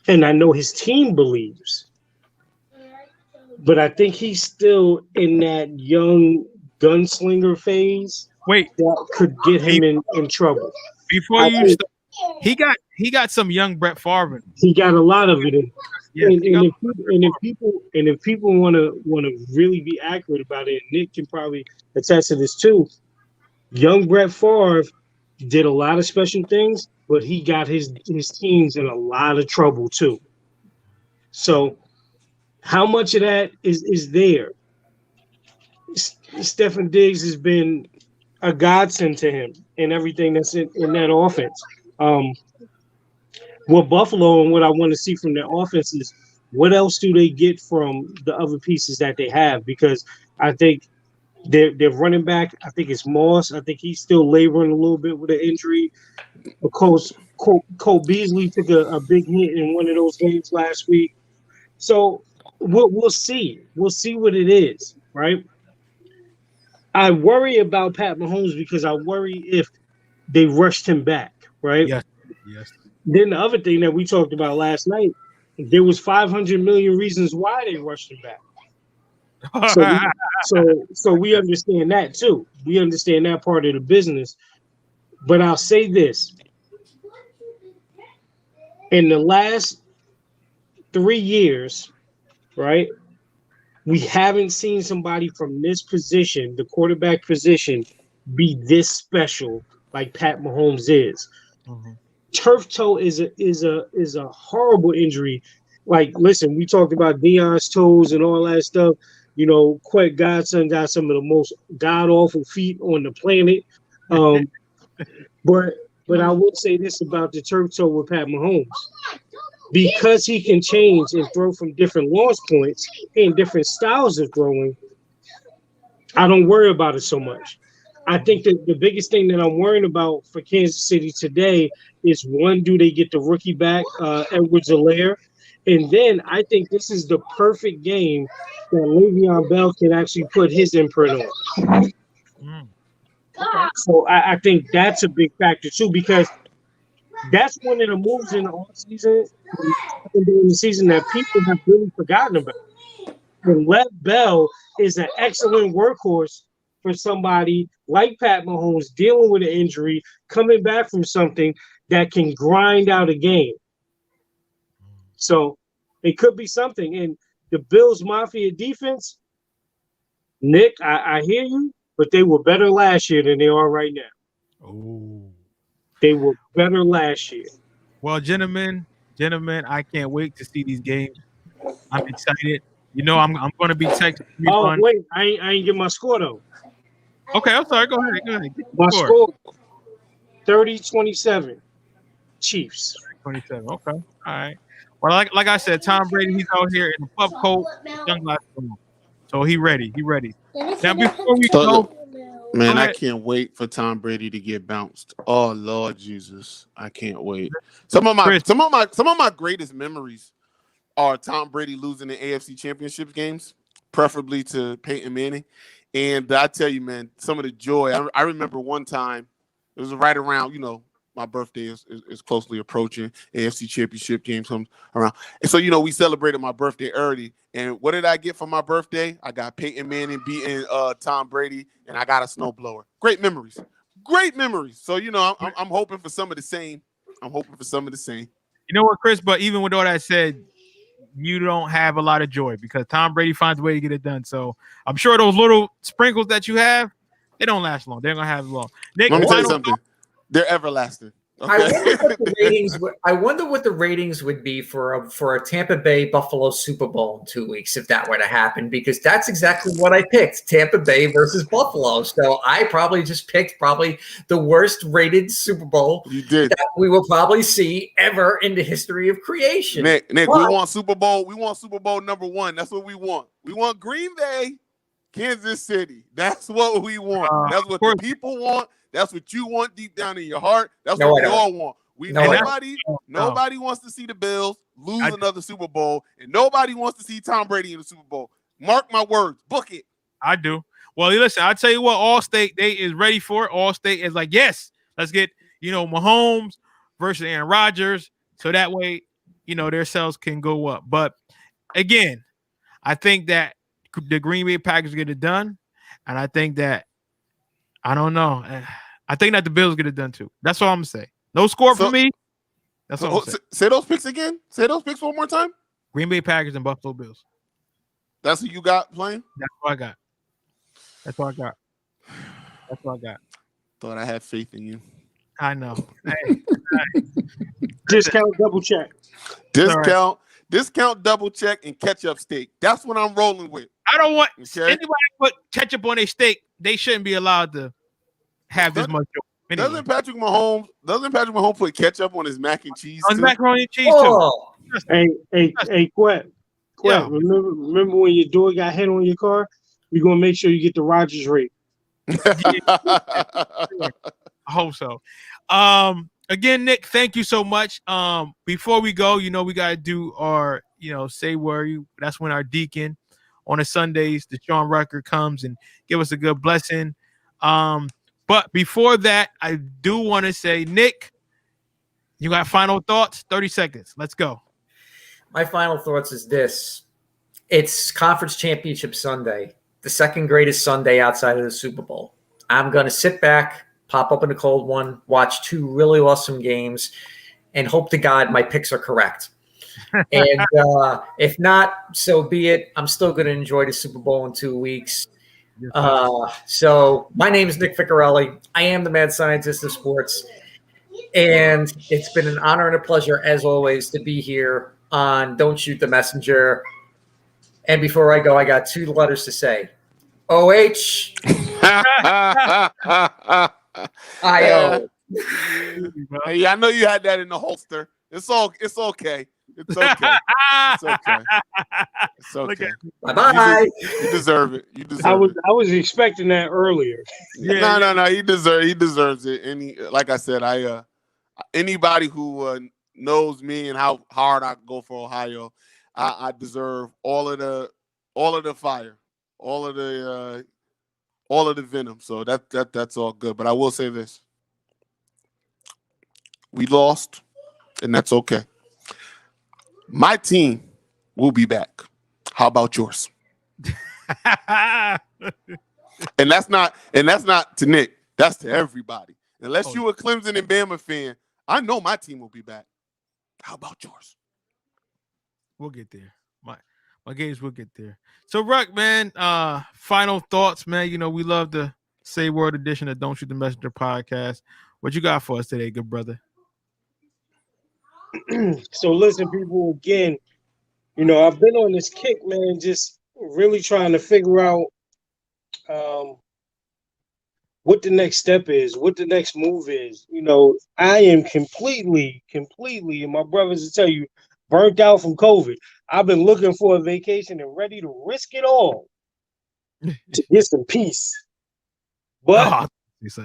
And I know his team believes. But I think he's still in that young gunslinger phase. Wait, that could get him in trouble. Before he got some young Brett Favre. He got a lot of it. Yeah, if people want to really be accurate about it, Nick can probably attest to this too. Young Brett Favre did a lot of special things, but he got his teams in a lot of trouble too. So how much of that is there? Stephen Diggs has been a godsend to him and everything that's in that offense. What Buffalo and what I want to see from their offense is what else do they get from the other pieces that they have? Because I think their running back, I think it's Moss. I think he's still laboring a little bit with an injury. Of course, Cole Beasley took a big hit in one of those games last week. So we'll see. We'll see what it is, right? I worry about Pat Mahomes because I worry if they rushed him back, right? Yes. Then the other thing that we talked about last night, there was 500 million reasons why they rushed him back. So we understand that too. We understand that part of the business. But I'll say this. In the last 3 years, right, we haven't seen somebody from this position, the quarterback position, be this special like Pat Mahomes is. Mm-hmm. Turf toe is a horrible injury. Like, listen, we talked about Deion's toes and all that stuff. You know, Quet Godson got some of the most god-awful feet on the planet. But I will say this about the turf toe with Pat Mahomes. Because he can change and throw from different launch points and different styles of throwing, I don't worry about it so much. I think that the biggest thing that I'm worrying about for Kansas City today is, one, do they get the rookie back, Edwards-Helaire? And then I think this is the perfect game that Le'Veon Bell can actually put his imprint on. So I think that's a big factor too, because that's one of the moves in the offseason and during the season that people have really forgotten about. And Lev Bell is an excellent workhorse for somebody like Pat Mahomes dealing with an injury, coming back from something that can grind out a game. So it could be something. And the Bills Mafia defense, Nick, I hear you, but they were better last year than they are right now. Oh, they were better last year. Well, gentlemen, I can't wait to see these games. I'm excited. You know, I'm going to be texting. Oh, wait, I ain't get my score though. Okay, I'm sorry. Go ahead. My score 30-27, Chiefs. 27. Okay, all right. Well, like I said, Tom Brady, he's out here in the pup coat, sunglasses on. So he ready. Now before we go, man, I can't wait for Tom Brady to get bounced. Oh Lord Jesus, I can't wait. Some of my greatest memories are Tom Brady losing the AFC Championship games, preferably to Peyton Manning. And I tell you, man, some of the joy. I remember one time, it was right around, my birthday is closely approaching. AFC Championship game comes around. And so, we celebrated my birthday early. And what did I get for my birthday? I got Peyton Manning beating Tom Brady, and I got a snowblower. Great memories. So, I'm hoping for some of the same. You know what, Chris? But even with all that said, you don't have a lot of joy because Tom Brady finds a way to get it done. So I'm sure those little sprinkles that you have, they don't last long. They're going to have long. Nick, let me tell you something. They're everlasting. Okay. I wonder what the ratings would be for a Tampa Bay Buffalo Super Bowl in 2 weeks if that were to happen, because that's exactly what I picked, Tampa Bay versus Buffalo. So I probably just picked the worst rated Super Bowl that we will probably see ever in the history of creation. Nick, we want Super Bowl. We want Super Bowl #1. That's what we want. We want Green Bay, Kansas City. That's what we want. That's what the people want. That's what you want deep down in your heart. That's what we all want. Nobody wants to see the Bills lose another Super Bowl, and nobody wants to see Tom Brady in the Super Bowl. Mark my words. Book it. I do. Well, listen, I'll tell you what, Allstate, they is ready for it. Allstate is like, yes, let's get, Mahomes versus Aaron Rodgers. So that way, their sales can go up. But again, I think that the Green Bay Packers get it done. And I think that, I don't know. I think that the Bills get it done too. That's all I'm going to say. No score for me. That's all I'm going to say. Say those picks again. Say those picks one more time. Green Bay Packers and Buffalo Bills. That's who you got playing? That's what I got. Thought I had faith in you. I know. Discount, double check. Discount, double check, and ketchup steak. That's what I'm rolling with. I don't want anybody put ketchup on their steak. They shouldn't be allowed to have this much. Anyway. Doesn't Patrick Mahomes put ketchup on his mac and cheese? On his macaroni and cheese too. Hey, Quet. Yeah. Remember when your door got hit on your car? We're gonna make sure you get the Rodgers rate. I hope so. Again, Nick, thank you so much. Before we go, we gotta do our, say where you. That's when our deacon on the Sundays, Deshaun Rucker, comes and give us a good blessing. But before that, I do want to say, Nick, you got final thoughts? 30 seconds. Let's go. My final thoughts is this. It's Conference Championship Sunday, the second greatest Sunday outside of the Super Bowl. I'm going to sit back, pop up in a cold one, watch two really awesome games, and hope to God my picks are correct. And if not, so be it. I'm still going to enjoy the Super Bowl in 2 weeks. So my name is Nick Ficarelli. I am the mad scientist of sports. And it's been an honor and a pleasure, as always, to be here on Don't Shoot the Messenger. And before I go, I got 2 letters to say. O-H. I-O. Hey, I know you had that in the holster. It's okay. It's okay. It's okay. It's okay. Bye-bye. You deserve it. You deserve it. I was expecting that earlier. No. He deserves it. Like I said, anybody who knows me and how hard I go for Ohio, I deserve all of the fire, all of the venom. So that's all good. But I will say this: we lost, and that's okay. My team will be back. How about yours? And that's not to Nick. That's to everybody. Unless you a Clemson and Bama fan, I know my team will be back. How about yours? We'll get there. My games will get there. So, Ruck, man, final thoughts, man. We love the Say Word edition of Don't Shoot the Messenger podcast. What you got for us today, good brother? So listen, people, again, I've been on this kick, man, just really trying to figure out what the next step is, what the next move is. I am completely, and my brothers will tell you, burnt out from COVID. I've been looking for a vacation and ready to risk it all to get some peace. But it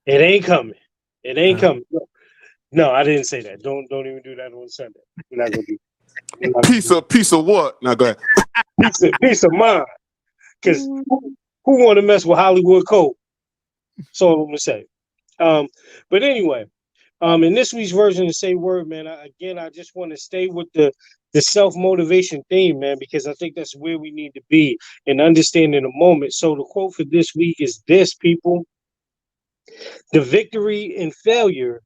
ain't coming. It ain't coming. No, I didn't say that. Don't even do that on Sunday. We're not gonna do that. Piece of what? Now go ahead. Peace of mind. Because who want to mess with Hollywood Code? That's all I'm gonna say. But anyway, in this week's version of Say Word, man, I just want to stay with the self-motivation theme, man, because I think that's where we need to be and understanding the moment. So the quote for this week is this, people: the victory in failure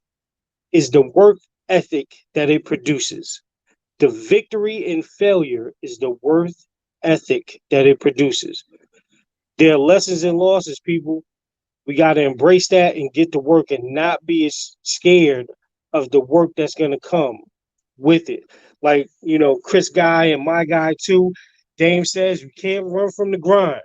is the work ethic that it produces. The victory in failure is the work ethic that it produces. There are lessons and losses, people. We got to embrace that and get to work and not be as scared of the work that's going to come with it. Like, Chris Guy and my guy too, Dame says you can't run from the grind.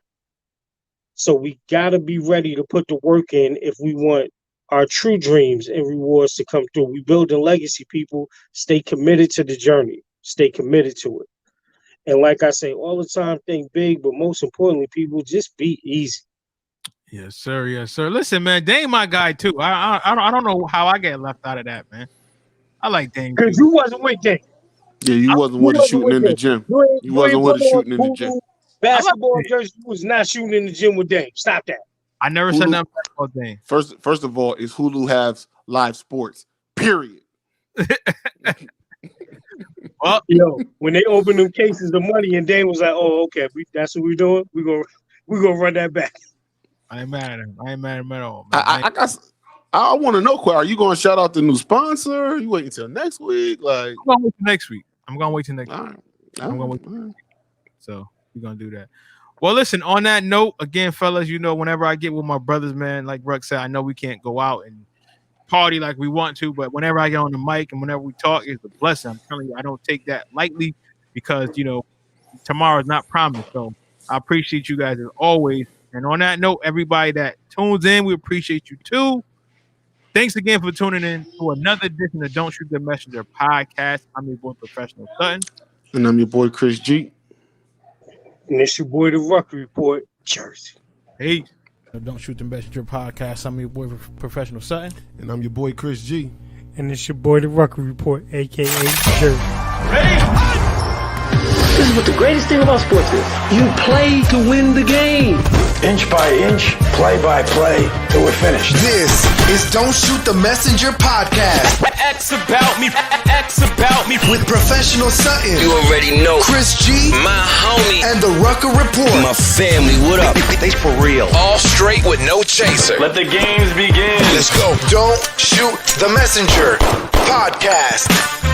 So we got to be ready to put the work in if we want our true dreams and rewards to come through. We building legacy, people. Stay committed to the journey. Stay committed to it. And like I say all the time, think big, but most importantly, people, just be easy. Yes, sir. Yes, sir. Listen, man, Dame my guy too. I don't know how I get left out of that, man. I like Dame because you wasn't with Dame. Yeah, you wasn't with the shooting in the gym. You wasn't with the shooting in the gym. Basketball jersey, you was not shooting in the gym with Dame. Stop that. I never said nothing about Dame. First of all, is Hulu has live sports. Period. Well, when they opened them cases of money, and Dame was like, "Oh, okay, that's what we're doing. We're gonna run that back." I ain't mad at him. I ain't mad at him at all. I want to know, are you going to shout out the new sponsor? Are you waiting until next week? Like, I'm going to wait till next week. I'm going to wait till next week. Right. I'm going to wait till next week. So we're going to do that. Well, listen, on that note, again, fellas, whenever I get with my brothers, man, like Ruck said, I know we can't go out and party like we want to, but whenever I get on the mic and whenever we talk, it's a blessing. I'm telling you, I don't take that lightly because, tomorrow is not promised. So I appreciate you guys as always. And on that note, everybody that tunes in, we appreciate you too. Thanks again for tuning in to another edition of Don't Shoot the Messenger podcast. I'm your boy, Professional Sutton. And I'm your boy, Chris G. And it's your boy, The Rucker Report, Jersey. Hey. Don't Shoot the Messenger podcast. I'm your boy, Professional Sutton. And I'm your boy, Chris G. And it's your boy, The Rucker Report, a.k.a. Jerry. Ready? This is what the greatest thing about sports is. You play to win the game. Inch by inch, play by play, till we're finished. This is Don't Shoot the Messenger podcast. X about me. With Professional Sutton. You already know. Chris G. My homie. And the Rucker Report. My family, what up? They for real. All straight with no chaser. Let the games begin. Let's go. Don't Shoot the Messenger podcast.